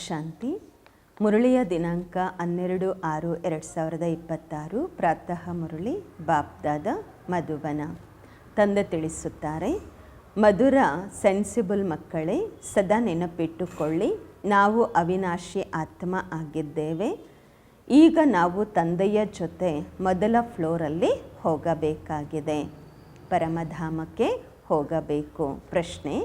ಶಾಂತಿ. ಮುರಳಿಯ ದಿನಾಂಕ 12/6/2026. ಪ್ರಾತಃ ಮುರಳಿ ಬಾಪ್ದಾದ ಮಧುಬನ. ತಂದೆ ತಿಳಿಸುತ್ತಾರೆ, ಮಧುರ ಸೆನ್ಸಿಬಲ್ ಮಕ್ಕಳೇ, ಸದಾ ನೆನಪಿಟ್ಟುಕೊಳ್ಳಿ, ನಾವು ಅವಿನಾಶಿ ಆತ್ಮ ಆಗಿದ್ದೇವೆ. ಈಗ ನಾವು ತಂದೆಯ ಜೊತೆ ಮೊದಲ ಫ್ಲೋರಲ್ಲಿ ಹೋಗಬೇಕಾಗಿದೆ, ಪರಮಧಾಮಕ್ಕೆ ಹೋಗಬೇಕು. ಪ್ರಶ್ನೆ: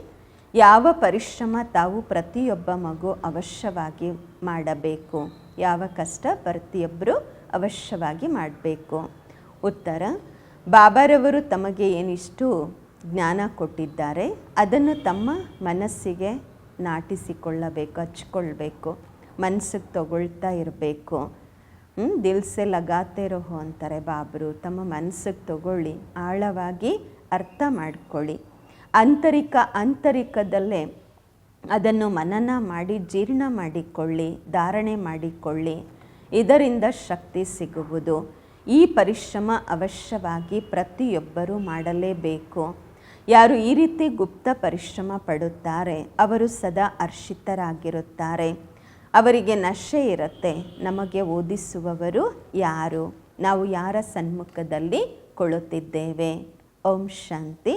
ಯಾವ ಪರಿಶ್ರಮ ತಾವು ಪ್ರತಿಯೊಬ್ಬ ಮಗು ಅವಶ್ಯವಾಗಿ ಮಾಡಬೇಕು? ಯಾವ ಕಷ್ಟ ಪ್ರತಿಯೊಬ್ಬರು ಅವಶ್ಯವಾಗಿ ಮಾಡಬೇಕು? ಉತ್ತರ: ಬಾಬಾರವರು ತಮಗೆ ಏನಿಷ್ಟು ಜ್ಞಾನ ಕೊಟ್ಟಿದ್ದಾರೆ ಅದನ್ನು ತಮ್ಮ ಮನಸ್ಸಿಗೆ ನಾಟಿಸಿಕೊಳ್ಳಬೇಕು, ಹಚ್ಕೊಳ್ಬೇಕು, ಮನಸ್ಸಿಗೆ ತಗೊಳ್ತಾ ಇರಬೇಕು. ದಿಲ್ಸೆ ಲಗಾತೆ ರಹೋ ಅಂತಾರೆ ಬಾಬರು. ತಮ್ಮ ಮನಸ್ಸಿಗೆ ತಗೊಳ್ಳಿ, ಆಳವಾಗಿ ಅರ್ಥ ಮಾಡ್ಕೊಳ್ಳಿ. ಆಂತರಿಕದಲ್ಲೇ ಅದನ್ನು ಮನನ ಮಾಡಿ ಜೀರ್ಣ ಮಾಡಿಕೊಳ್ಳಿ, ಧಾರಣೆ ಮಾಡಿಕೊಳ್ಳಿ. ಇದರಿಂದ ಶಕ್ತಿ ಸಿಗುವುದು. ಈ ಪರಿಶ್ರಮ ಅವಶ್ಯವಾಗಿ ಪ್ರತಿಯೊಬ್ಬರೂ ಮಾಡಲೇಬೇಕು. ಯಾರು ಈ ರೀತಿ ಗುಪ್ತ ಪರಿಶ್ರಮ ಪಡುತ್ತಾರೆ ಅವರು ಸದಾ ಹರ್ಷಿತರಾಗಿರುತ್ತಾರೆ. ಅವರಿಗೆ ನಶೆ ಇರುತ್ತೆ. ನಮಗೆ ಓದಿಸುವವರು ಯಾರು? ನಾವು ಯಾರ ಸನ್ಮುಖದಲ್ಲಿ ಕುಳಿತಿದ್ದೇವೆ? ಓಂ ಶಾಂತಿ.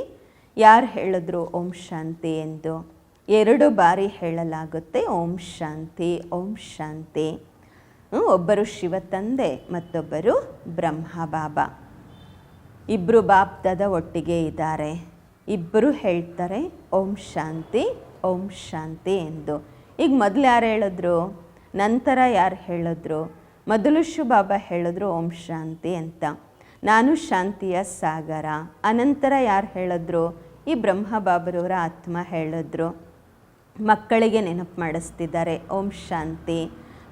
ಯಾರು ಹೇಳಿದ್ರು ಓಂ ಶಾಂತಿ ಎಂದು? 2 ಬಾರಿ ಹೇಳಲಾಗುತ್ತೆ ಓಂ ಶಾಂತಿ, ಓಂ ಶಾಂತಿ. ಒಬ್ಬರು ಶಿವ ತಂದೆ, ಮತ್ತೊಬ್ಬರು ಬ್ರಹ್ಮ ಬಾಬಾ. ಇಬ್ಬರು ಬಾಪ್ದಾದ ಒಟ್ಟಿಗೆ ಇದ್ದಾರೆ. ಇಬ್ಬರು ಹೇಳ್ತಾರೆ ಓಂ ಶಾಂತಿ, ಓಂ ಶಾಂತಿ ಎಂದು. ಈಗ ಮೊದಲು ಯಾರು ಹೇಳಿದ್ರು? ನಂತರ ಯಾರು ಹೇಳಿದ್ರು? ಮೊದಲು ಶಿವ ಬಾಬಾ ಹೇಳಿದ್ರು ಓಂ ಶಾಂತಿ ಅಂತ, ನಾನು ಶಾಂತಿಯ ಸಾಗರ. ಅನಂತರ ಯಾರು ಹೇಳಿದ್ರು? ಈ ಬ್ರಹ್ಮ ಬಾಬರವರ ಆತ್ಮ ಹೇಳಿದ್ರು. ಮಕ್ಕಳಿಗೆ ನೆನಪು ಮಾಡಿಸ್ತಿದ್ದಾರೆ ಓಂ ಶಾಂತಿ.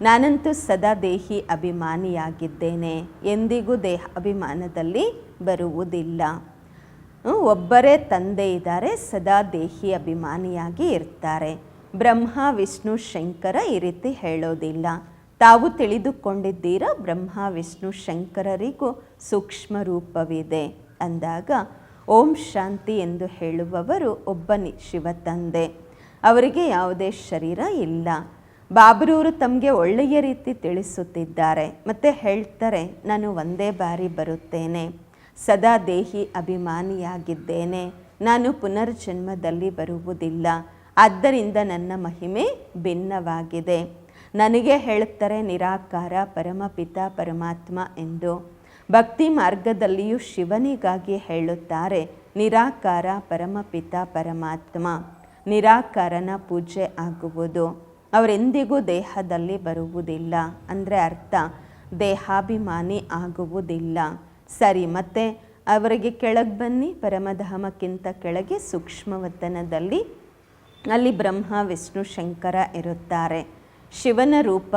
ನಾನಂತೂ ಸದಾ ದೇಹಿ ಅಭಿಮಾನಿಯಾಗಿದ್ದೇನೆ, ಎಂದಿಗೂ ದೇಹ ಅಭಿಮಾನದಲ್ಲಿ ಬರುವುದಿಲ್ಲ. ಒಬ್ಬರೇ ತಂದೆ ಇದ್ದಾರೆ, ಸದಾ ದೇಹಿ ಅಭಿಮಾನಿಯಾಗಿ ಇರ್ತಾರೆ. ಬ್ರಹ್ಮ ವಿಷ್ಣು ಶಂಕರ ಈ ರೀತಿ ಹೇಳೋದಿಲ್ಲ. ತಾವು ತಿಳಿದುಕೊಂಡಿದ್ದೀರಾ ಬ್ರಹ್ಮ ವಿಷ್ಣು ಶಂಕರರಿಗೂ ಸೂಕ್ಷ್ಮ ರೂಪವಿದೆ ಅಂದಾಗ ಓಂ ಶಾಂತಿ ಎಂದು ಹೇಳುವವರು ಒಬ್ಬ ಶಿವ ತಂದೆ. ಅವರಿಗೆ ಯಾವುದೇ ಶರೀರ ಇಲ್ಲ. ಬಾಬರವರು ತಮಗೆ ಒಳ್ಳೆಯ ರೀತಿ ತಿಳಿಸುತ್ತಿದ್ದಾರೆ ಮತ್ತು ಹೇಳ್ತಾರೆ, ನಾನು ಒಂದೇ ಬಾರಿ ಬರುತ್ತೇನೆ, ಸದಾ ದೇಹಿ ಅಭಿಮಾನಿಯಾಗಿದ್ದೇನೆ, ನಾನು ಪುನರ್ಜನ್ಮದಲ್ಲಿ ಬರುವುದಿಲ್ಲ. ಆದ್ದರಿಂದ ನನ್ನ ಮಹಿಮೆ ಭಿನ್ನವಾಗಿದೆ. ನನಗೆ ಹೇಳುತ್ತಾರೆ ನಿರಾಕಾರ ಪರಮಪಿತ ಪರಮಾತ್ಮ ಎಂದು. ಭಕ್ತಿ ಮಾರ್ಗದಲ್ಲಿಯೂ ಶಿವನಿಗಾಗಿ ಹೇಳುತ್ತಾರೆ ನಿರಾಕಾರ ಪರಮಪಿತ ಪರಮಾತ್ಮ. ನಿರಾಕಾರನ ಪೂಜೆ ಆಗುವುದು. ಅವರೆಂದಿಗೂ ದೇಹದಲ್ಲಿ ಬರುವುದಿಲ್ಲ. ಅಂದರೆ ಅರ್ಥ ದೇಹಾಭಿಮಾನಿ ಆಗುವುದಿಲ್ಲ. ಸರಿ, ಮತ್ತೆ ಅವರಿಗೆ ಕೆಳಗೆ ಬನ್ನಿ, ಪರಮಧಾಮಕ್ಕಿಂತ ಕೆಳಗೆ ಸೂಕ್ಷ್ಮವತನದಲ್ಲಿ ಅಲ್ಲಿ ಬ್ರಹ್ಮ ವಿಷ್ಣು ಶಂಕರ ಇರುತ್ತಾರೆ. ಶಿವನ ರೂಪ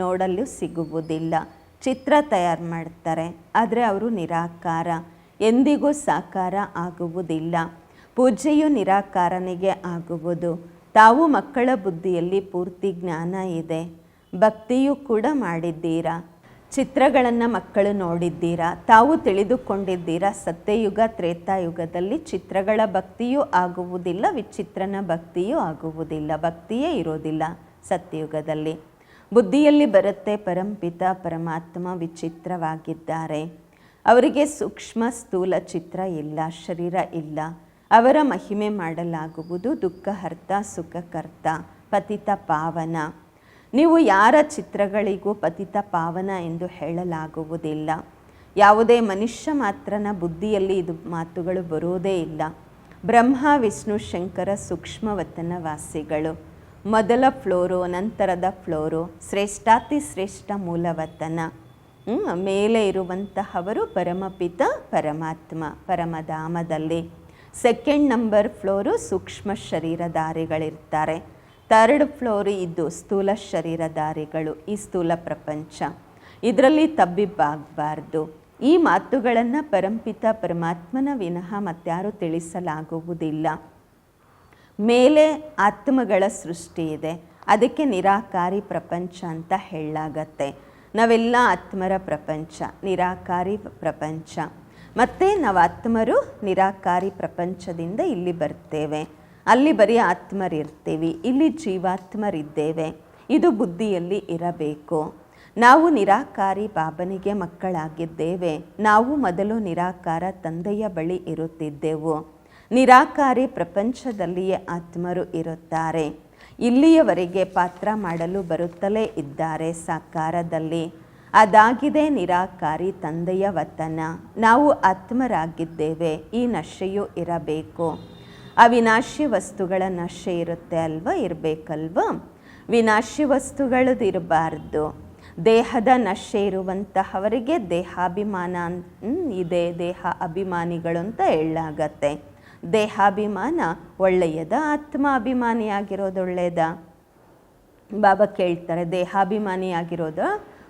ನೋಡಲು ಸಿಗುವುದಿಲ್ಲ. ಚಿತ್ರ ತಯಾರು ಮಾಡ್ತಾರೆ, ಆದರೆ ಅವರು ನಿರಾಕಾರ, ಎಂದಿಗೂ ಸಾಕಾರ ಆಗುವುದಿಲ್ಲ. ಪೂಜೆಯು ನಿರಾಕಾರನಿಗೆ ಆಗುವುದು. ತಾವು ಮಕ್ಕಳ ಬುದ್ಧಿಯಲ್ಲಿ ಪೂರ್ತಿ ಜ್ಞಾನ ಇದೆ. ಭಕ್ತಿಯೂ ಕೂಡ ಮಾಡಿದ್ದೀರಾ. ಚಿತ್ರಗಳನ್ನು ಮಕ್ಕಳು ನೋಡಿದ್ದೀರಾ. ತಾವು ತಿಳಿದುಕೊಂಡಿದ್ದೀರಾ ಸತ್ಯಯುಗ ತ್ರೇತಾಯುಗದಲ್ಲಿ ಚಿತ್ರಗಳ ಭಕ್ತಿಯೂ ಆಗುವುದಿಲ್ಲ, ವಿಚಿತ್ರನ ಭಕ್ತಿಯೂ ಆಗುವುದಿಲ್ಲ. ಭಕ್ತಿಯೇ ಇರೋದಿಲ್ಲ ಸತ್ಯಯುಗದಲ್ಲಿ. ಬುದ್ಧಿಯಲ್ಲಿ ಬರುತ್ತೆ ಪರಂಪಿತ ಪರಮಾತ್ಮ ವಿಚಿತ್ರವಾಗಿದ್ದಾರೆ. ಅವರಿಗೆ ಸೂಕ್ಷ್ಮ ಸ್ಥೂಲ ಚಿತ್ರ ಇಲ್ಲ, ಶರೀರ ಇಲ್ಲ. ಅವರ ಮಹಿಮೆ ಮಾಡಲಾಗುವುದು ದುಃಖಹರ್ತ ಸುಖಕರ್ತ ಪತಿತ ಪಾವನ. ನೀವು ಯಾರ ಚಿತ್ರಗಳಿಗೂ ಪತಿತ ಪಾವನ ಎಂದು ಹೇಳಲಾಗುವುದಿಲ್ಲ. ಯಾವುದೇ ಮನುಷ್ಯ ಮಾತ್ರನ ಬುದ್ಧಿಯಲ್ಲಿ ಇದು ಮಾತುಗಳು ಬರೋದೇ ಇಲ್ಲ. ಬ್ರಹ್ಮ ವಿಷ್ಣು ಶಂಕರ ಸೂಕ್ಷ್ಮವತನ ವಾಸಿಗಳು. ಮೊದಲ ಫ್ಲೋರು, ನಂತರದ ಫ್ಲೋರು ಶ್ರೇಷ್ಠಾತಿ ಶ್ರೇಷ್ಠ ಮೂಲವತನ. ಮೇಲೆ ಇರುವಂತಹವರು ಪರಮಪಿತ ಪರಮಾತ್ಮ ಪರಮಧಾಮದಲ್ಲಿ. ಸೆಕೆಂಡ್ ನಂಬರ್ ಫ್ಲೋರು ಸೂಕ್ಷ್ಮ ಶರೀರಧಾರಿಗಳಿರ್ತಾರೆ. 3rd ಫ್ಲೋರು ಇದು ಸ್ಥೂಲ ಶರೀರಧಾರಿಗಳು, ಈ ಸ್ಥೂಲ ಪ್ರಪಂಚ. ಇದರಲ್ಲಿ ತಬ್ಬಿಬ್ಬಾಗಬಾರ್ದು. ಈ ಮಾತುಗಳನ್ನು ಪರಂಪಿತ ಪರಮಾತ್ಮನ ವಿನಃ ಮತ್ಯಾರು ತಿಳಿಸಲಾಗುವುದಿಲ್ಲ. ಮೇಲೆ ಆತ್ಮಗಳ ಸೃಷ್ಟಿ ಇದೆ, ಅದಕ್ಕೆ ನಿರಾಕಾರಿ ಪ್ರಪಂಚ ಅಂತ ಹೇಳಲಾಗತ್ತೆ. ನಾವೆಲ್ಲ ಆತ್ಮರ ಪ್ರಪಂಚ, ನಿರಾಕಾರಿ ಪ್ರಪಂಚ. ಮತ್ತು ನಾವು ಆತ್ಮರು ನಿರಾಕಾರಿ ಪ್ರಪಂಚದಿಂದ ಇಲ್ಲಿ ಬರ್ತೇವೆ. ಅಲ್ಲಿ ಬರೀ ಆತ್ಮರಿರ್ತೀವಿ, ಇಲ್ಲಿ ಜೀವಾತ್ಮರಿದ್ದೇವೆ. ಇದು ಬುದ್ಧಿಯಲ್ಲಿ ಇರಬೇಕು. ನಾವು ನಿರಾಕಾರಿ ಬಾಬನಿಗೆ ಮಕ್ಕಳಾಗಿದ್ದೇವೆ. ನಾವು ಮೊದಲು ನಿರಾಕಾರ ತಂದೆಯ ಬಳಿ ಇರುತ್ತಿದ್ದೆವು. ನಿರಾಕಾರಿ ಪ್ರಪಂಚದಲ್ಲಿಯೇ ಆತ್ಮರು ಇರುತ್ತಾರೆ. ಇಲ್ಲಿಯವರೆಗೆ ಪಾತ್ರ ಮಾಡಲು ಬರುತ್ತಲೇ ಇದ್ದಾರೆ ಸಾಕಾರದಲ್ಲಿ. ಅದಾಗಿದೆ ನಿರಾಕಾರಿ ತಂದೆಯ ವತನ. ನಾವು ಆತ್ಮರಾಗಿದ್ದೇವೆ. ಈ ನಶೆಯೂ ಇರಬೇಕು. ಅವಿನಾಶಿ ವಸ್ತುಗಳ ನಶೆ ಇರುತ್ತೆ ಅಲ್ವಾ, ಇರಬೇಕಲ್ವಾ? ವಿನಾಶಿ ವಸ್ತುಗಳದ್ದು ಇರಬಾರ್ದು. ದೇಹದ ನಶೆ ಇರುವಂತಹವರಿಗೆ ದೇಹಾಭಿಮಾನ ಇದೆ, ದೇಹ ಅಭಿಮಾನಿಗಳು ಅಂತ ಹೇಳಲಾಗತ್ತೆ. ದೇಹಾಭಿಮಾನ ಒಳ್ಳೆಯದ, ಆತ್ಮಾಭಿಮಾನಿಯಾಗಿರೋದು ಒಳ್ಳೆಯದ? ಬಾಬಾ ಕೇಳ್ತಾರೆ, ದೇಹಾಭಿಮಾನಿಯಾಗಿರೋದು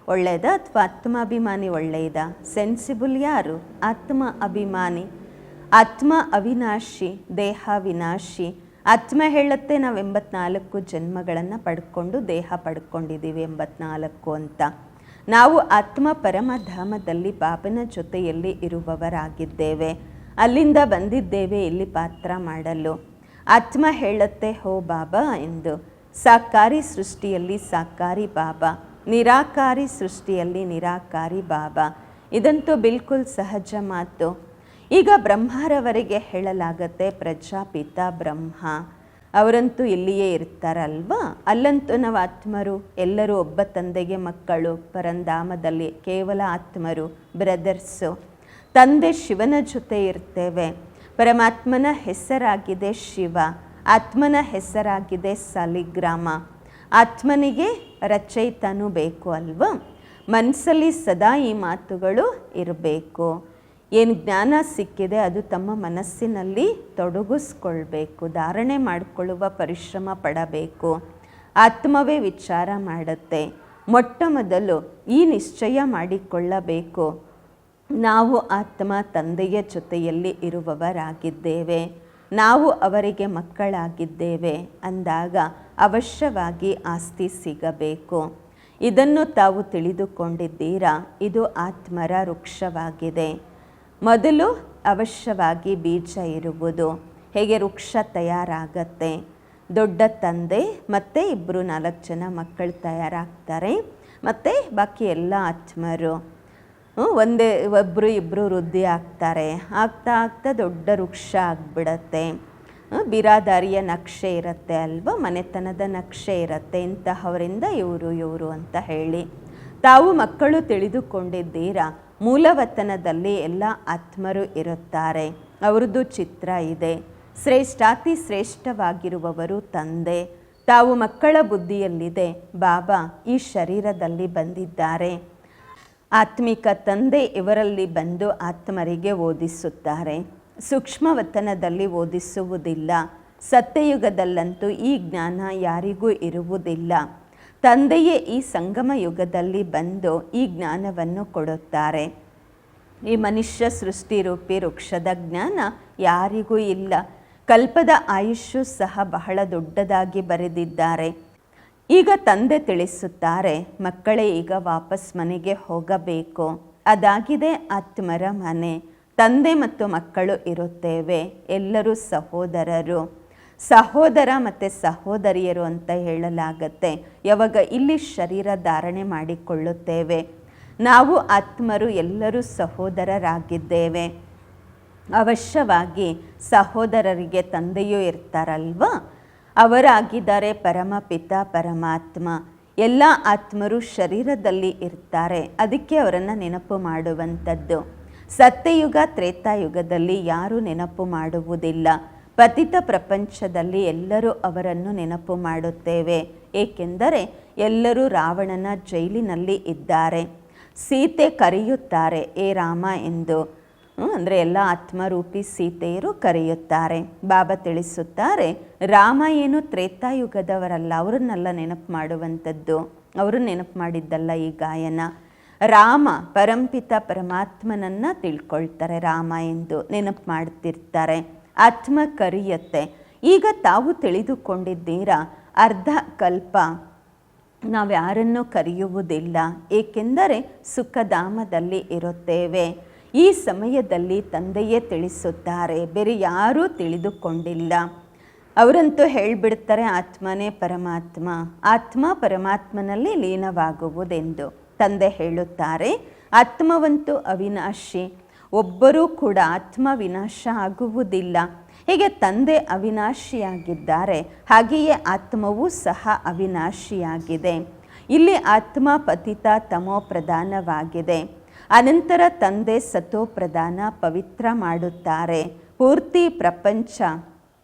ಒಳ್ಳೆಯದ ಅಥವಾ ಆತ್ಮಾಭಿಮಾನಿ ಒಳ್ಳೆಯದ? ಸೆನ್ಸಿಬಲ್ ಯಾರು? ಆತ್ಮ ಅಭಿಮಾನಿ. ಆತ್ಮ ಅವಿನಾಶಿ, ದೇಹ ವಿನಾಶಿ. ಆತ್ಮ ಹೇಳುತ್ತೆ ನಾವು 84 ಜನ್ಮಗಳನ್ನು ಪಡ್ಕೊಂಡು ದೇಹ ಪಡ್ಕೊಂಡಿದ್ದೀವಿ 84 ಅಂತ. ನಾವು ಆತ್ಮ ಪರಮಧಾಮದಲ್ಲಿ ಬಾಬನ ಜೊತೆಯಲ್ಲಿ ಇರುವವರಾಗಿದ್ದೇವೆ. ಅಲ್ಲಿಂದ ಬಂದಿದ್ದೇವೆ ಇಲ್ಲಿ ಪಾತ್ರ ಮಾಡಲು. ಆತ್ಮ ಹೇಳುತ್ತೆ ಹೋ ಬಾಬಾ ಎಂದು. ಸಾಕಾರಿ ಸೃಷ್ಟಿಯಲ್ಲಿ ಸಾಕಾರಿ ಬಾಬಾ, ನಿರಾಕಾರಿ ಸೃಷ್ಟಿಯಲ್ಲಿ ನಿರಾಕಾರಿ ಬಾಬಾ. ಇದಂತೂ ಬಿಲ್ಕುಲ್ ಸಹಜ ಮಾತು. ಈಗ ಬ್ರಹ್ಮರವರಿಗೆ ಹೇಳಲಾಗತ್ತೆ ಪ್ರಜಾಪಿತ ಬ್ರಹ್ಮ ಅವರಂತೂ ಇಲ್ಲಿಯೇ ಇರ್ತಾರಲ್ವಾ. ಅಲ್ಲಂತೂ ನಾವು ಆತ್ಮರು ಎಲ್ಲರೂ ಒಬ್ಬ ತಂದೆಗೆ ಮಕ್ಕಳು. ಪರಂಧಾಮದಲ್ಲಿ ಕೇವಲ ಆತ್ಮರು, ಬ್ರದರ್ಸು. ತಂದೆ ಶಿವನ ಜೊತೆ ಇರ್ತೇವೆ. ಪರಮಾತ್ಮನ ಹೆಸರಾಗಿದೆ ಶಿವ, ಆತ್ಮನ ಹೆಸರಾಗಿದೆ ಸಾಲಿಗ್ರಾಮ. ಆತ್ಮನಿಗೆ ರಚಯಿತನೂ ಬೇಕು ಅಲ್ವಾ. ಮನಸ್ಸಲ್ಲಿ ಸದಾ ಈ ಮಾತುಗಳು ಇರಬೇಕು. ಏನು ಜ್ಞಾನ ಸಿಕ್ಕಿದೆ ಅದು ತಮ್ಮ ಮನಸ್ಸಿನಲ್ಲಿ ತೊಡಗಿಸ್ಕೊಳ್ಬೇಕು. ಧಾರಣೆ ಮಾಡಿಕೊಳ್ಳುವ ಪರಿಶ್ರಮ ಪಡಬೇಕು. ಆತ್ಮವೇ ವಿಚಾರ ಮಾಡುತ್ತೆ. ಮೊಟ್ಟ ಮೊದಲು ಈ ನಿಶ್ಚಯ ಮಾಡಿಕೊಳ್ಳಬೇಕು, ನಾವು ಆತ್ಮ ತಂದೆಯ ಜೊತೆಯಲ್ಲಿ ಇರುವವರಾಗಿದ್ದೇವೆ, ನಾವು ಅವರಿಗೆ ಮಕ್ಕಳಾಗಿದ್ದೇವೆ ಅಂದಾಗ ಅವಶ್ಯವಾಗಿ ಆಸ್ತಿ ಸಿಗಬೇಕು. ಇದನ್ನು ತಾವು ತಿಳಿದುಕೊಂಡಿದ್ದೀರಾ. ಇದು ಆತ್ಮರ ವೃಕ್ಷವಾಗಿದೆ. ಮೊದಲು ಅವಶ್ಯವಾಗಿ ಬೀಜ ಇರುವುದು. ಹೇಗೆ ವೃಕ್ಷ ತಯಾರಾಗತ್ತೆ, ದೊಡ್ಡ ತಂದೆ ಮತ್ತು 2-4 ಜನ ಮಕ್ಕಳು ತಯಾರಾಗ್ತಾರೆ, ಮತ್ತು ಬಾಕಿ ಎಲ್ಲ ಆತ್ಮರು ಒಬ್ಬರು ಇಬ್ಬರು ವೃದ್ಧಿ ಆಗ್ತಾರೆ. ಆಗ್ತಾ ಆಗ್ತಾ ದೊಡ್ಡ ವೃಕ್ಷ ಆಗಿಬಿಡತ್ತೆ. ಬಿರಾದಾರಿಯ ನಕ್ಷೆ ಇರುತ್ತೆ ಅಲ್ವಾ, ಮನೆತನದ ನಕ್ಷೆ ಇರುತ್ತೆ. ಇಂತಹವರಿಂದ ಇವರು ಅಂತ ಹೇಳಿ ತಾವು ಮಕ್ಕಳು ತಿಳಿದುಕೊಂಡಿದ್ದೀರಾ. ಮೂಲವತನದಲ್ಲಿ ಎಲ್ಲ ಆತ್ಮರು ಇರುತ್ತಾರೆ. ಅವ್ರದ್ದು ಚಿತ್ರ ಇದೆ. ಶ್ರೇಷ್ಠಾತಿ ಶ್ರೇಷ್ಠವಾಗಿರುವವರು ತಂದೆ. ತಾವು ಮಕ್ಕಳ ಬುದ್ಧಿಯಲ್ಲಿದೆ ಬಾಬಾ ಈ ಶರೀರದಲ್ಲಿ ಬಂದಿದ್ದಾರೆ. ಆತ್ಮಿಕ ತಂದೆ ಇವರಲ್ಲಿ ಬಂದು ಆತ್ಮರಿಗೆ ಓದಿಸುತ್ತಾರೆ. ಸೂಕ್ಷ್ಮವತನದಲ್ಲಿ ಓದಿಸುವುದಿಲ್ಲ. ಸತ್ಯಯುಗದಲ್ಲಂತೂ ಈ ಜ್ಞಾನ ಯಾರಿಗೂ ಇರುವುದಿಲ್ಲ. ತಂದೆಯೇ ಈ ಸಂಗಮ ಯುಗದಲ್ಲಿ ಬಂದು ಈ ಜ್ಞಾನವನ್ನು ಕೊಡುತ್ತಾರೆ. ಈ ಮನುಷ್ಯ ಸೃಷ್ಟಿ ರೂಪಿ ವೃಕ್ಷದ ಜ್ಞಾನ ಯಾರಿಗೂ ಇಲ್ಲ. ಕಲ್ಪದ ಆಯುಷ್ಯು ಸಹ ಬಹಳ ದೊಡ್ಡದಾಗಿ ಬರೆದಿದ್ದಾರೆ. ಈಗ ತಂದೆ ತಿಳಿಸುತ್ತಾರೆ, ಮಕ್ಕಳೇ ಈಗ ವಾಪಸ್ ಮನೆಗೆ ಹೋಗಬೇಕು. ಅದಾಗಿದೆ ಆತ್ಮರ ಮನೆ. ತಂದೆ ಮತ್ತು ಮಕ್ಕಳು ಇರುತ್ತೇವೆ. ಎಲ್ಲರೂ ಸಹೋದರರು. ಸಹೋದರ ಮತ್ತು ಸಹೋದರಿಯರು ಅಂತ ಹೇಳಲಾಗತ್ತೆ ಯಾವಾಗ ಇಲ್ಲಿ ಶರೀರ ಧಾರಣೆ ಮಾಡಿಕೊಳ್ಳುತ್ತೇವೆ. ನಾವು ಆತ್ಮರು ಎಲ್ಲರೂ ಸಹೋದರರಾಗಿದ್ದೇವೆ. ಅವಶ್ಯವಾಗಿ ಸಹೋದರರಿಗೆ ತಂದೆಯೂ ಇರ್ತಾರಲ್ವಾ, ಅವರಾಗಿದ್ದಾರೆ ಪರಮಪಿತ ಪರಮಾತ್ಮ. ಎಲ್ಲ ಆತ್ಮರು ಶರೀರದಲ್ಲಿ ಇರ್ತಾರೆ. ಅದಕ್ಕೆ ಅವರನ್ನು ನೆನಪು ಮಾಡುವಂಥದ್ದು. ಸತ್ಯಯುಗ ತ್ರೇತಾಯುಗದಲ್ಲಿ ಯಾರೂ ನೆನಪು ಮಾಡುವುದಿಲ್ಲ. ಪತಿತ ಪ್ರಪಂಚದಲ್ಲಿ ಎಲ್ಲರೂ ಅವರನ್ನು ನೆನಪು ಮಾಡುತ್ತೇವೆ. ಏಕೆಂದರೆ ಎಲ್ಲರೂ ರಾವಣನ ಜೈಲಿನಲ್ಲಿ ಇದ್ದಾರೆ. ಸೀತೆ ಕರೆಯುತ್ತಾರೆ ಏ ರಾಮ ಎಂದು. ಅಂದರೆ ಎಲ್ಲ ಆತ್ಮರೂಪಿ ಸೀತೆಯರು ಕರೆಯುತ್ತಾರೆ. ಬಾಬಾ ತಿಳಿಸುತ್ತಾರೆ, ರಾಮ ಏನು ತ್ರೇತಾಯುಗದವರಲ್ಲ, ಅವರನ್ನೆಲ್ಲ ನೆನಪು ಮಾಡುವಂಥದ್ದು. ಅವರು ನೆನಪು ಮಾಡಿದ್ದಲ್ಲ ಈ ಗಾಯನ. ರಾಮ ಪರಂಪಿತ ಪರಮಾತ್ಮನನ್ನು ತಿಳ್ಕೊಳ್ತಾರೆ. ರಾಮ ಎಂದು ನೆನಪು ಮಾಡ್ತಿರ್ತಾರೆ. ಆತ್ಮ ಕರೆಯುತ್ತೆ. ಈಗ ತಾವು ತಿಳಿದುಕೊಂಡಿದ್ದೀರಾ, ಅರ್ಧ ಕಲ್ಪ ನಾವು ಯಾರನ್ನೂ ಕರೆಯುವುದಿಲ್ಲ. ಏಕೆಂದರೆ ಸುಖಧಾಮದಲ್ಲಿ ಇರುತ್ತೇವೆ. ಈ ಸಮಯದಲ್ಲಿ ತಂದೆಯೇ ತಿಳಿಸುತ್ತಾರೆ, ಬೇರೆ ಯಾರೂ ತಿಳಿದುಕೊಂಡಿಲ್ಲ. ಅವರಂತೂ ಹೇಳಿಬಿಡ್ತಾರೆ ಆತ್ಮನೇ ಪರಮಾತ್ಮ, ಆತ್ಮ ಪರಮಾತ್ಮನಲ್ಲಿ ಲೀನವಾಗುವುದೆಂದು. ತಂದೆ ಹೇಳುತ್ತಾರೆ ಆತ್ಮವಂತೂ ಅವಿನಾಶಿ, ಒಬ್ಬರೂ ಕೂಡ ಆತ್ಮ ವಿನಾಶ ಆಗುವುದಿಲ್ಲ. ಹೀಗೆ ತಂದೆ ಅವಿನಾಶಿಯಾಗಿದ್ದಾರೆ, ಹಾಗೆಯೇ ಆತ್ಮವೂ ಸಹ ಅವಿನಾಶಿಯಾಗಿದೆ. ಇಲ್ಲಿ ಆತ್ಮ ಪತಿತ ತಮೋ ಪ್ರಧಾನವಾಗಿದೆ. ಅನಂತರ ತಂದೆ ಸತೋ ಪ್ರಧಾನ ಪವಿತ್ರ ಮಾಡುತ್ತಾರೆ. ಪೂರ್ತಿ ಪ್ರಪಂಚ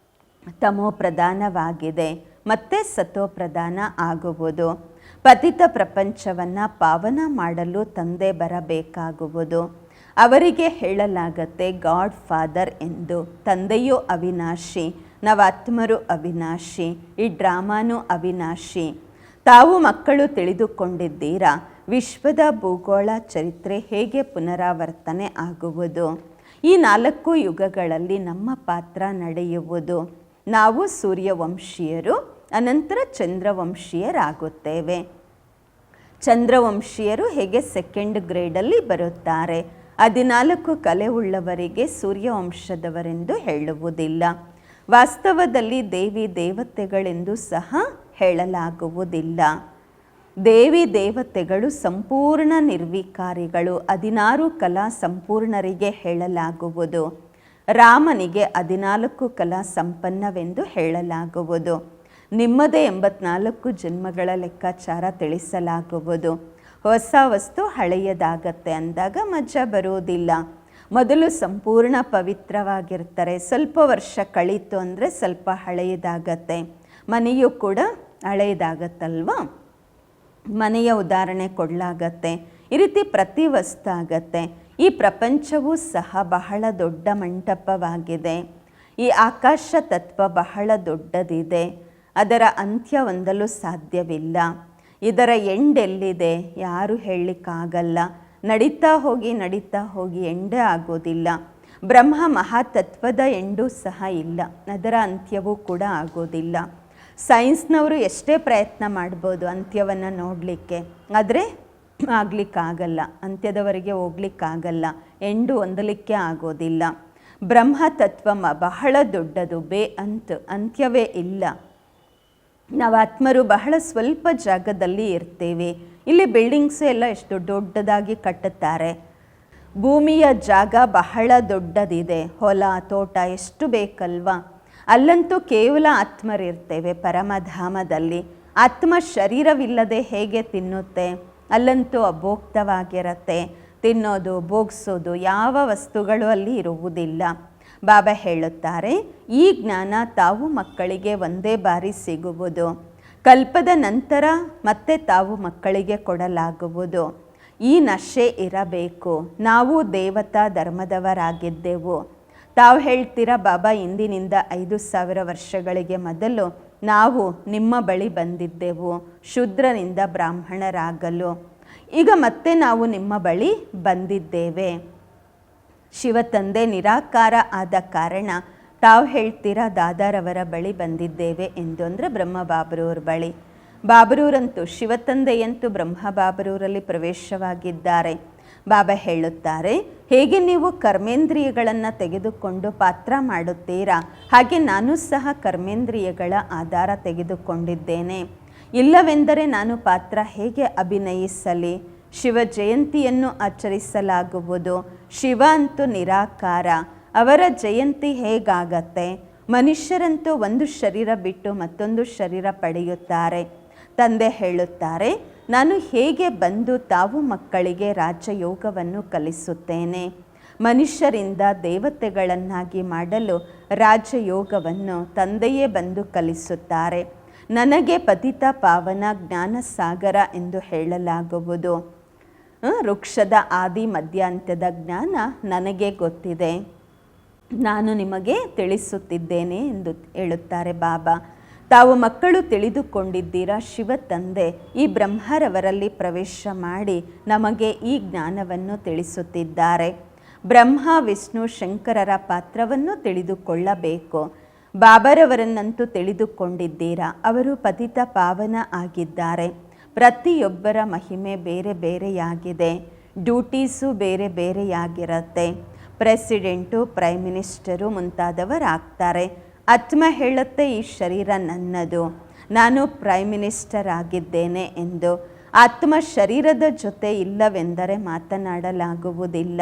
ತಮೋ ಪ್ರಧಾನವಾಗಿದೆ, ಮತ್ತೆ ಸತೋ ಪ್ರಧಾನ ಆಗುವುದು. ಪತಿತ ಪ್ರಪಂಚವನ್ನು ಪಾವನ ಮಾಡಲು ತಂದೆ ಬರಬೇಕಾಗುವುದು. ಅವರಿಗೆ ಹೇಳಲಾಗತ್ತೆ ಗಾಡ್ ಫಾದರ್ ಎಂದು. ತಂದೆಯೂ ಅವಿನಾಶಿ, ನಾವಾತ್ಮರು ಅವಿನಾಶಿ, ಈ ಡ್ರಾಮಾನೂ ಅವಿನಾಶಿ. ತಾವು ಮಕ್ಕಳು ತಿಳಿದುಕೊಂಡಿದ್ದೀರಾ ವಿಶ್ವದ ಭೂಗೋಳ ಚರಿತ್ರೆ ಹೇಗೆ ಪುನರಾವರ್ತನೆ ಆಗುವುದು. ಈ 4 ಯುಗಗಳಲ್ಲಿ ನಮ್ಮ ಪಾತ್ರ ನಡೆಯುವುದು. ನಾವು ಸೂರ್ಯವಂಶೀಯರು, ಅನಂತರ ಚಂದ್ರವಂಶೀಯರಾಗುತ್ತೇವೆ. ಚಂದ್ರವಂಶೀಯರು ಹೇಗೆ 2nd ಗ್ರೇಡಲ್ಲಿ ಬರುತ್ತಾರೆ. 14 ಕಲೆ ಉಳ್ಳವರಿಗೆ ಸೂರ್ಯವಂಶದವರೆಂದು ಹೇಳುವುದಿಲ್ಲ. ವಾಸ್ತವದಲ್ಲಿ ದೇವಿ ದೇವತೆಗಳೆಂದು ಸಹ ಹೇಳಲಾಗುವುದಿಲ್ಲ. ದೇವಿ ದೇವತೆಗಳು ಸಂಪೂರ್ಣ ನಿರ್ವಿಕಾರಿಗಳು. 16 ಕಲಾ ಸಂಪೂರ್ಣರಿಗೆ ಹೇಳಲಾಗುವುದು. ರಾಮನಿಗೆ 14 ಕಲಾ ಸಂಪನ್ನವೆಂದು ಹೇಳಲಾಗುವುದು. ನಿಮ್ಮದೇ 84 ಜನ್ಮಗಳ ಲೆಕ್ಕಾಚಾರ ತಿಳಿಸಲಾಗುವುದು. ಹೊಸ ವಸ್ತು ಹಳೆಯದಾಗತ್ತೆ ಅಂದಾಗ ಮಜಾ ಬರುವುದಿಲ್ಲ. ಮೊದಲು ಸಂಪೂರ್ಣ ಪವಿತ್ರವಾಗಿರ್ತಾರೆ, ಸ್ವಲ್ಪ ವರ್ಷ ಕಳೀತು ಅಂದರೆ ಸ್ವಲ್ಪ ಹಳೆಯದಾಗತ್ತೆ. ಮನೆಯೂ ಕೂಡ ಹಳೆಯದಾಗತ್ತಲ್ವ, ಮನೆಯ ಉದಾಹರಣೆ ಕೊಡಲಾಗತ್ತೆ. ಈ ರೀತಿ ಪ್ರತಿ ವಸ್ತು ಆಗತ್ತೆ. ಈ ಪ್ರಪಂಚವೂ ಸಹ ಬಹಳ ದೊಡ್ಡ ಮಂಟಪವಾಗಿದೆ. ಈ ಆಕಾಶ ತತ್ವ ಬಹಳ ದೊಡ್ಡದಿದೆ. ಅದರ ಅಂತ್ಯ ಹೊಂದಲು ಸಾಧ್ಯವಿಲ್ಲ. ಇದರ ಎಂಡ್ ಎಲ್ಲಿದೆ ಯಾರೂ ಹೇಳಲಿಕ್ಕಾಗಲ್ಲ. ನಡೀತಾ ಹೋಗಿ ಎಂಡೇ ಆಗೋದಿಲ್ಲ. ಬ್ರಹ್ಮ ಮಹಾತತ್ವದ ಎಂಡೂ ಸಹ ಇಲ್ಲ, ಅದರ ಅಂತ್ಯವೂ ಕೂಡ ಆಗೋದಿಲ್ಲ. ಸೈನ್ಸ್ನವರು ಎಷ್ಟೇ ಪ್ರಯತ್ನ ಮಾಡ್ಬೋದು ಅಂತ್ಯವನ್ನು ನೋಡಲಿಕ್ಕೆ, ಆದರೆ ಆಗಲಿಕ್ಕಾಗಲ್ಲ. ಅಂತ್ಯದವರೆಗೆ ಹೋಗ್ಲಿಕ್ಕಾಗಲ್ಲ, ಎಂಡು ಹೊಂದಲಿಕ್ಕೆ ಆಗೋದಿಲ್ಲ. ಬ್ರಹ್ಮತತ್ವ ಬಹಳ ದೊಡ್ಡದು, ಅಂತ್ಯವೇ ಇಲ್ಲ. ನಾವು ಆತ್ಮರು ಬಹಳ ಸ್ವಲ್ಪ ಜಾಗದಲ್ಲಿ ಇರ್ತೇವೆ. ಇಲ್ಲಿ ಬಿಲ್ಡಿಂಗ್ಸು ಎಲ್ಲ ಎಷ್ಟು ದೊಡ್ಡದಾಗಿ ಕಟ್ಟುತ್ತಾರೆ. ಭೂಮಿಯ ಜಾಗ ಬಹಳ ದೊಡ್ಡದಿದೆ, ಹೊಲ ತೋಟ ಎಷ್ಟು ಬೇಕಲ್ವಾ. ಅಲ್ಲಂತೂ ಕೇವಲ ಆತ್ಮರಿರ್ತೇವೆ. ಪರಮಧಾಮದಲ್ಲಿ ಆತ್ಮ ಶರೀರವಿಲ್ಲದೆ ಹೇಗೆ ತಿನ್ನುತ್ತೆ? ಅಲ್ಲಂತೂ ಅಭೋಕ್ತವಾಗಿರತ್ತೆ. ತಿನ್ನೋದು ಭೋಗಿಸೋದು ಯಾವ ವಸ್ತುಗಳು ಅಲ್ಲಿ ಇರುವುದಿಲ್ಲ. ಬಾಬಾ ಹೇಳುತ್ತಾರೆ ಈ ಜ್ಞಾನ ತಾವು ಮಕ್ಕಳಿಗೆ ಒಂದೇ ಬಾರಿ ಸಿಗುವುದು. ಕಲ್ಪದ ನಂತರ ಮತ್ತೆ ತಾವು ಮಕ್ಕಳಿಗೆ ಕೊಡಲಾಗುವುದು. ಈ ನಶೆ ಇರಬೇಕು. ನಾವು ದೇವತಾ ಧರ್ಮದವರಾಗಿದ್ದೆವು. ತಾವು ಹೇಳ್ತೀರಾ ಬಾಬಾ ಇಂದಿನಿಂದ 5000 ವರ್ಷಗಳಿಗೆ ಮೊದಲು ನಾವು ನಿಮ್ಮ ಬಳಿ ಬಂದಿದ್ದೆವು ಶೂದ್ರನಿಂದ ಬ್ರಾಹ್ಮಣರಾಗಲು. ಈಗ ಮತ್ತೆ ನಾವು ನಿಮ್ಮ ಬಳಿ ಬಂದಿದ್ದೇವೆ. ಶಿವತಂದೆ ನಿರಾಕಾರ ಆದ ಕಾರಣ ತಾವು ಹೇಳ್ತೀರಾ ದಾದಾರವರ ಬಳಿ ಬಂದಿದ್ದೇವೆ ಎಂದು. ಅಂದರೆ ಬ್ರಹ್ಮ ಬಾಬರೂರ ಬಳಿ. ಬಾಬರೂರಂತೂ ಶಿವತಂದೆಯಂತೂ ಬ್ರಹ್ಮ ಬಾಬರೂರಲ್ಲಿ ಪ್ರವೇಶವಾಗಿದ್ದಾರೆ. ಬಾಬಾ ಹೇಳುತ್ತಾರೆ ಹೇಗೆ ನೀವು ಕರ್ಮೇಂದ್ರಿಯಗಳನ್ನು ತೆಗೆದುಕೊಂಡು ಪಾತ್ರ ಮಾಡುತ್ತೀರಾ, ಹಾಗೆ ನಾನು ಸಹ ಕರ್ಮೇಂದ್ರಿಯಗಳ ಆಧಾರ ತೆಗೆದುಕೊಂಡಿದ್ದೇನೆ. ಇಲ್ಲವೆಂದರೆ ನಾನು ಪಾತ್ರ ಹೇಗೆ ಅಭಿನಯಿಸಲಿ? ಶಿವ ಜಯಂತಿಯನ್ನು ಆಚರಿಸಲಾಗುವುದು. ಶಿವ ಅಂತೂ ನಿರಾಕಾರ, ಅವರ ಜಯಂತಿ ಹೇಗಾಗತ್ತೆ? ಮನುಷ್ಯರಂತೂ ಒಂದು ಶರೀರ ಬಿಟ್ಟು ಮತ್ತೊಂದು ಶರೀರ ಪಡೆಯುತ್ತಾರೆ. ತಂದೆ ಹೇಳುತ್ತಾರೆ ನಾನು ಹೇಗೆ ಬಂದು ತಾವು ಮಕ್ಕಳಿಗೆ ರಾಜಯೋಗವನ್ನು ಕಲಿಸುತ್ತೇನೆ. ಮನುಷ್ಯರಿಂದ ದೇವತೆಗಳನ್ನಾಗಿ ಮಾಡಲು ರಾಜಯೋಗವನ್ನು ತಂದೆಯೇ ಬಂದು ಕಲಿಸುತ್ತಾರೆ. ನನಗೆ ಪತಿತ ಪಾವನ ಜ್ಞಾನ ಸಾಗರ ಎಂದು ಹೇಳಲಾಗುವುದು. ವೃಕ್ಷದ ಆದಿ ಮಧ್ಯಾಂತ್ಯದ ಜ್ಞಾನ ನನಗೆ ಗೊತ್ತಿದೆ, ನಾನು ನಿಮಗೆ ತಿಳಿಸುತ್ತಿದ್ದೇನೆ ಎಂದು ಹೇಳುತ್ತಾರೆ ಬಾಬಾ. ತಾವು ಮಕ್ಕಳು ತಿಳಿದುಕೊಂಡಿದ್ದೀರಾ ಶಿವ ತಂದೆ ಈ ಬ್ರಹ್ಮರವರಲ್ಲಿ ಪ್ರವೇಶ ಮಾಡಿ ನಮಗೆ ಈ ಜ್ಞಾನವನ್ನು ತಿಳಿಸುತ್ತಿದ್ದಾರೆ. ಬ್ರಹ್ಮ ವಿಷ್ಣು ಶಂಕರರ ಪಾತ್ರವನ್ನು ತಿಳಿದುಕೊಳ್ಳಬೇಕು. ಬಾಬರವರನ್ನಂತೂ ತಿಳಿದುಕೊಂಡಿದ್ದೀರಾ, ಅವರು ಪತಿತ ಪಾವನ ಆಗಿದ್ದಾರೆ. ಪ್ರತಿಯೊಬ್ಬರ ಮಹಿಮೆ ಬೇರೆ ಬೇರೆಯಾಗಿದೆ, ಡ್ಯೂಟೀಸು ಬೇರೆ ಬೇರೆಯಾಗಿರುತ್ತೆ. ಪ್ರೆಸಿಡೆಂಟು, ಪ್ರೈಮ್ ಮಿನಿಸ್ಟರು ಮುಂತಾದವರಾಗ್ತಾರೆ. ಆತ್ಮ ಹೇಳುತ್ತೆ ಈ ಶರೀರ ನನ್ನದು, ನಾನು ಪ್ರೈಮ್ ಮಿನಿಸ್ಟರ್ ಆಗಿದ್ದೇನೆ ಎಂದು. ಆತ್ಮ ಶರೀರದ ಜೊತೆ ಇಲ್ಲವೆಂದರೆ ಮಾತನಾಡಲಾಗುವುದಿಲ್ಲ.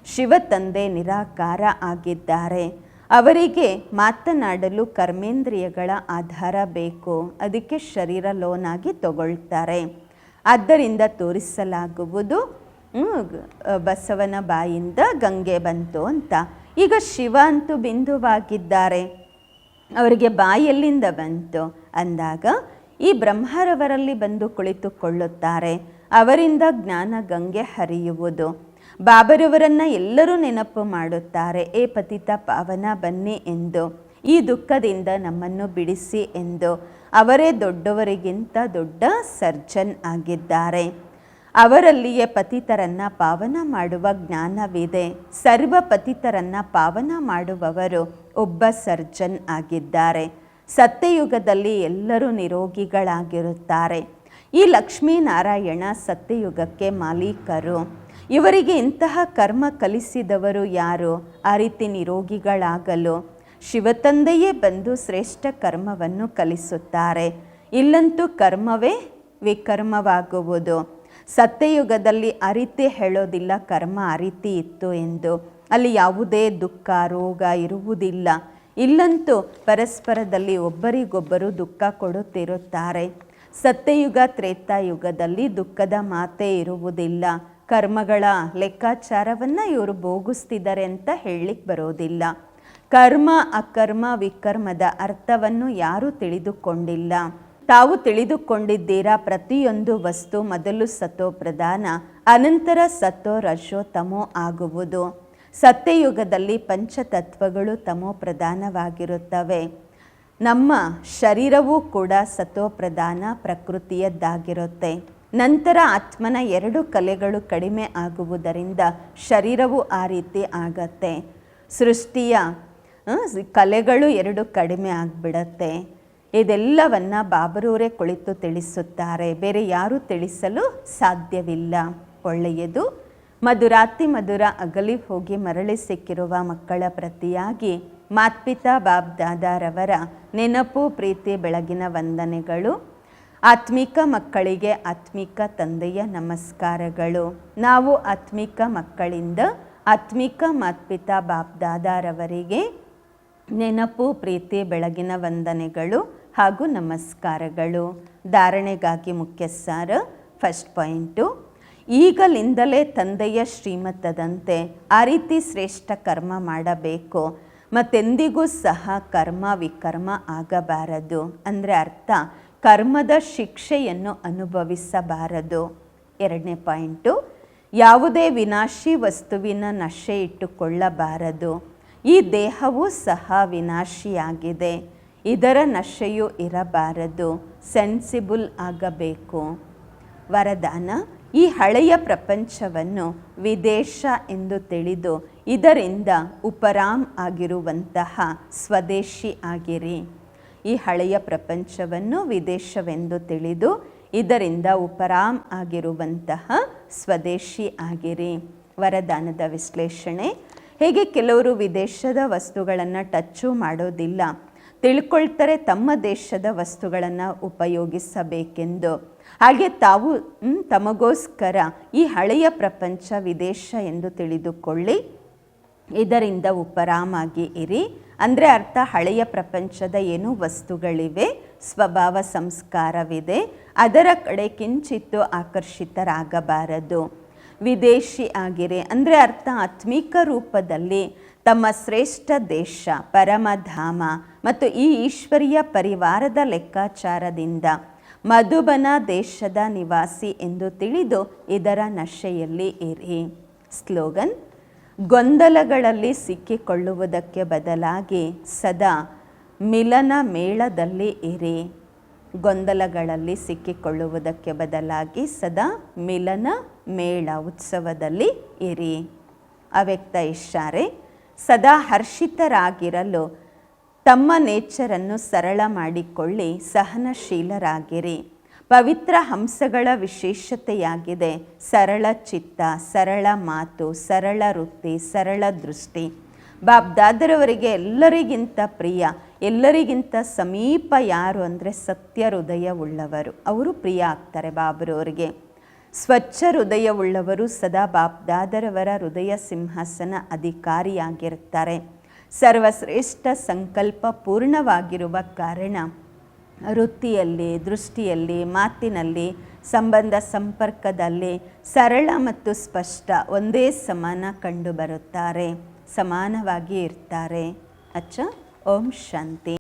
ಶಿವ ತಂದೆ ನಿರಾಕಾರ ಆಗಿದ್ದಾರೆ. ಅವರಿಗೆ ಮಾತನಾಡಲು ಕರ್ಮೇಂದ್ರಿಯಗಳ ಆಧಾರ ಬೇಕು. ಅದಕ್ಕೆ ಶರೀರ ಲೋನ್ ಆಗಿ ತಗೊಳ್ತಾರೆ. ಆದ್ದರಿಂದ ತೋರಿಸಲಾಗುವುದು ಬಸವನ ಬಾಯಿಂದ ಗಂಗೆ ಬಂತು ಅಂತ. ಈಗ ಶಿವ ಅಂತೂ ಬಿಂದುವಾಗಿದ್ದಾರೆ, ಅವರಿಗೆ ಬಾಯೆಲ್ಲಿಂದ ಬಂತು ಅಂದಾಗ ಈ ಬ್ರಹ್ಮರವರಲ್ಲಿ ಬಂದು ಕುಳಿತುಕೊಳ್ಳುತ್ತಾರೆ. ಅವರಿಂದ ಜ್ಞಾನ ಗಂಗೆ ಹರಿಯುವುದು. ಬಾಬರವರನ್ನು ಎಲ್ಲರೂ ನೆನಪು ಮಾಡುತ್ತಾರೆ, ಏ ಪತಿತ ಪಾವನ ಬನ್ನಿ ಎಂದು, ಈ ದುಃಖದಿಂದ ನಮ್ಮನ್ನು ಬಿಡಿಸಿ ಎಂದು. ಅವರೇ ದೊಡ್ಡವರಿಗಿಂತ ದೊಡ್ಡ ಸರ್ಜನ್ ಆಗಿದ್ದಾರೆ. ಅವರಲ್ಲಿಯೇ ಪತಿತರನ್ನು ಪಾವನ ಮಾಡುವ ಜ್ಞಾನವಿದೆ. ಸರ್ವ ಪತಿತರನ್ನು ಪಾವನ ಮಾಡುವವರು ಒಬ್ಬ ಸರ್ಜನ್ ಆಗಿದ್ದಾರೆ. ಸತ್ಯಯುಗದಲ್ಲಿ ಎಲ್ಲರೂ ನಿರೋಗಿಗಳಾಗಿರುತ್ತಾರೆ. ಈ ಲಕ್ಷ್ಮೀನಾರಾಯಣ ಸತ್ಯಯುಗಕ್ಕೆ ಮಾಲೀಕರು. ಇವರಿಗೆ ಇಂತಹ ಕರ್ಮ ಕಲಿಸಿದವರು ಯಾರು? ಆ ರೀತಿ ನಿರೋಗಿಗಳಾಗಲು ಶಿವತಂದೆಯೇ ಬಂದು ಶ್ರೇಷ್ಠ ಕರ್ಮವನ್ನು ಕಲಿಸುತ್ತಾರೆ. ಇಲ್ಲಂತೂ ಕರ್ಮವೇ ವಿಕರ್ಮವಾಗುವುದು. ಸತ್ಯಯುಗದಲ್ಲಿ ಆ ರೀತಿ ಹೇಳೋದಿಲ್ಲ ಕರ್ಮ ಆ ರೀತಿ ಇತ್ತು ಎಂದು. ಅಲ್ಲಿ ಯಾವುದೇ ದುಃಖ ರೋಗ ಇರುವುದಿಲ್ಲ. ಇಲ್ಲಂತೂ ಪರಸ್ಪರದಲ್ಲಿ ಒಬ್ಬರಿಗೊಬ್ಬರು ದುಃಖ ಕೊಡುತ್ತಿರುತ್ತಾರೆ. ಸತ್ಯಯುಗ ತ್ರೇತಾಯುಗದಲ್ಲಿ ದುಃಖದ ಮಾತೇ ಇರುವುದಿಲ್ಲ. ಕರ್ಮಗಳ ಲೆಕ್ಕಾಚಾರವನ್ನು ಇವರು ಭೋಗಿಸ್ತಿದ್ದಾರೆ ಅಂತ ಹೇಳಲಿಕ್ಕೆ ಬರೋದಿಲ್ಲ. ಕರ್ಮ ಅಕರ್ಮ ವಿಕರ್ಮದ ಅರ್ಥವನ್ನು ಯಾರೂ ತಿಳಿದುಕೊಂಡಿಲ್ಲ. ತಾವು ತಿಳಿದುಕೊಂಡಿದ್ದೀರಾ, ಪ್ರತಿಯೊಂದು ವಸ್ತು ಮೊದಲು ಸತೋ ಪ್ರಧಾನ, ಅನಂತರ ಸತೋ ರಜೋ ತಮೋ ಆಗುವುದು. ಸತ್ಯಯುಗದಲ್ಲಿ ಪಂಚತತ್ವಗಳು ತಮೋ ಪ್ರಧಾನವಾಗಿರುತ್ತವೆ. ನಮ್ಮ ಶರೀರವೂ ಕೂಡ ಸತೋ ಪ್ರಧಾನ ಪ್ರಕೃತಿಯದ್ದಾಗಿರುತ್ತೆ. ನಂತರ ಆತ್ಮನ 2 ಕಲೆಗಳು ಕಡಿಮೆ ಆಗುವುದರಿಂದ ಶರೀರವೂ ಆ ರೀತಿ ಆಗತ್ತೆ. ಸೃಷ್ಟಿಯ ಕಲೆಗಳು 2 ಕಡಿಮೆ ಆಗಿಬಿಡತ್ತೆ. ಇದೆಲ್ಲವನ್ನು ಬಾಬರವರೇ ಕುಳಿತು ತಿಳಿಸುತ್ತಾರೆ, ಬೇರೆ ಯಾರೂ ತಿಳಿಸಲು ಸಾಧ್ಯವಿಲ್ಲ. ಒಳ್ಳೆಯದು. ಮಧುರಾತಿ ಮಧುರ ಅಗಲಿ ಹೋಗಿ ಮರಳಿ ಸಿಕ್ಕಿರುವ ಮಕ್ಕಳ ಪ್ರತಿಯಾಗಿ ಮಾತ್ಪಿತಾ ಬಾಬ್ ದಾದಾರವರ ನೆನಪು ಪ್ರೀತಿ ಬೆಳಗಿನ ವಂದನೆಗಳು. ಆತ್ಮಿಕ ಮಕ್ಕಳಿಗೆ ಆತ್ಮಿಕ ತಂದೆಯ ನಮಸ್ಕಾರಗಳು. ನಾವು ಆತ್ಮಿಕ ಮಕ್ಕಳಿಂದ ಆತ್ಮಿಕ ಮಾತ್ಪಿತಾ ಬಾಬ್ ದಾದಾರವರಿಗೆ ನೆನಪು ಪ್ರೀತಿ ಬೆಳಗಿನ ವಂದನೆಗಳು ಹಾಗೂ ನಮಸ್ಕಾರಗಳು. ಧಾರಣೆಗಾಗಿ ಮುಖ್ಯ ಸಾರ. ಫಸ್ಟ್ ಪಾಯಿಂಟು, ಈಗಲಿಂದಲೇ ತಂದೆಯ ಶ್ರೀಮತದಂತೆ ಆ ರೀತಿ ಶ್ರೇಷ್ಠ ಕರ್ಮ ಮಾಡಬೇಕು. ಮತ್ತೆಂದಿಗೂ ಸಹ ಕರ್ಮ ವಿಕರ್ಮ ಆಗಬಾರದು. ಅಂದರೆ ಅರ್ಥ, ಕರ್ಮದ ಶಿಕ್ಷೆಯನ್ನು ಅನುಭವಿಸಬಾರದು. 2ನೇ ಪಾಯಿಂಟು, ಯಾವುದೇ ವಿನಾಶಿ ವಸ್ತುವಿನ ನಶೆ ಇಟ್ಟುಕೊಳ್ಳಬಾರದು. ಈ ದೇಹವೂ ಸಹ ವಿನಾಶಿಯಾಗಿದೆ, ಇದರ ನಶೆಯೂ ಇರಬಾರದು. ಸೆನ್ಸಿಬಲ್ ಆಗಬೇಕು. ವರದಾನ, ಈ ಹಳೆಯ ಪ್ರಪಂಚವನ್ನು ವಿದೇಶ ಎಂದು ತಿಳಿದು ಇದರಿಂದ ಉಪರಾಮ್ ಆಗಿರುವಂತಹ ಸ್ವದೇಶಿ ಆಗಿರಿ. ಈ ಹಳೆಯ ಪ್ರಪಂಚವನ್ನು ವಿದೇಶವೆಂದು ತಿಳಿದು ಇದರಿಂದ ಉಪರಾಮ್ ಆಗಿರುವಂತಹ ಸ್ವದೇಶಿ ಆಗಿರಿ. ವರದಾನದ ವಿಶ್ಲೇಷಣೆ. ಹೇಗೆ ಕೆಲವರು ವಿದೇಶದ ವಸ್ತುಗಳನ್ನು ಟಚ್ಚು ಮಾಡೋದಿಲ್ಲ, ತಿಳ್ಕೊಳ್ತಾರೆ ತಮ್ಮ ದೇಶದ ವಸ್ತುಗಳನ್ನು ಉಪಯೋಗಿಸಬೇಕೆಂದು. ಹಾಗೆ ತಾವು ತಮಗೋಸ್ಕರ ಈ ಹಳೆಯ ಪ್ರಪಂಚ ವಿದೇಶ ಎಂದು ತಿಳಿದುಕೊಳ್ಳಿ, ಇದರಿಂದ ಉಪರಾಮಾಗಿ ಇರಿ. ಅಂದರೆ ಅರ್ಥ, ಹಳೆಯ ಪ್ರಪಂಚದ ಏನೂ ವಸ್ತುಗಳಿವೆ, ಸ್ವಭಾವ ಸಂಸ್ಕಾರವಿದೆ, ಅದರ ಕಡೆ ಕಿಂಚಿತ್ತು ಆಕರ್ಷಿತರಾಗಬಾರದು. ವಿದೇಶಿ ಆಗಿರಿ ಅಂದರೆ ಅರ್ಥ, ಆತ್ಮಿಕ ರೂಪದಲ್ಲಿ ತಮ್ಮ ಶ್ರೇಷ್ಠ ದೇಶ ಪರಮಧಾಮ ಮತ್ತು ಈ ಈಶ್ವರೀಯ ಪರಿವಾರದ ಲೆಕ್ಕಾಚಾರದಿಂದ ಮಧುಬನ ದೇಶದ ನಿವಾಸಿ ಎಂದು ತಿಳಿದು ಇದರ ನಶೆಯಲ್ಲಿ ಇರಿ. ಸ್ಲೋಗನ್, ಗೊಂದಲಗಳಲ್ಲಿ ಸಿಕ್ಕಿಕೊಳ್ಳುವುದಕ್ಕೆ ಬದಲಾಗಿ ಸದಾ ಮಿಲನ ಮೇಳದಲ್ಲಿ ಇರಿ. ಗೊಂದಲಗಳಲ್ಲಿ ಸಿಕ್ಕಿಕೊಳ್ಳುವುದಕ್ಕೆ ಬದಲಾಗಿ ಸದಾ ಮಿಲನ ಮೇಳ ಉತ್ಸವದಲ್ಲಿ ಇರಿ. ಅವ್ಯಕ್ತ ಇಶಾರೆ, ಸದಾ ಹರ್ಷಿತರಾಗಿರಲು ತಮ್ಮ ನೇಚರನ್ನು ಸರಳ ಮಾಡಿಕೊಳ್ಳಿ, ಸಹನಶೀಲರಾಗಿರಿ. ಪವಿತ್ರ ಹಂಸಗಳ ವಿಶೇಷತೆಯಾಗಿದೆ ಸರಳ ಚಿತ್ತ, ಸರಳ ಮಾತು, ಸರಳ ವೃತ್ತಿ, ಸರಳ ದೃಷ್ಟಿ. ಬಾಬ್ದಾದರವರಿಗೆ ಎಲ್ಲರಿಗಿಂತ ಪ್ರಿಯ ಎಲ್ಲರಿಗಿಂತ ಸಮೀಪ ಯಾರು ಅಂದರೆ ಸತ್ಯ ಹೃದಯವುಳ್ಳವರು, ಅವರು ಪ್ರಿಯ ಆಗ್ತಾರೆ ಬಾಬ್ರವರಿಗೆ. ಸ್ವಚ್ಛ ಹೃದಯವುಳ್ಳವರು ಸದಾ ಬಾಪ್ದಾದರವರ ಹೃದಯ ಸಿಂಹಾಸನ ಅಧಿಕಾರಿಯಾಗಿರ್ತಾರೆ. ಸರ್ವಶ್ರೇಷ್ಠ ಸಂಕಲ್ಪ ಪೂರ್ಣವಾಗಿರುವ ಕಾರಣ ವೃತ್ತಿಯಲ್ಲಿ, ದೃಷ್ಟಿಯಲ್ಲಿ, ಮಾತಿನಲ್ಲಿ, ಸಂಬಂಧ ಸಂಪರ್ಕದಲ್ಲಿ ಸರಳ ಮತ್ತು ಸ್ಪಷ್ಟ ಒಂದೇ ಸಮಾನ ಕಂಡುಬರುತ್ತಾರೆ, ಸಮಾನವಾಗಿ ಇರ್ತಾರೆ. ಅಚ್ಚ. ಓಂ ಶಾಂತಿ.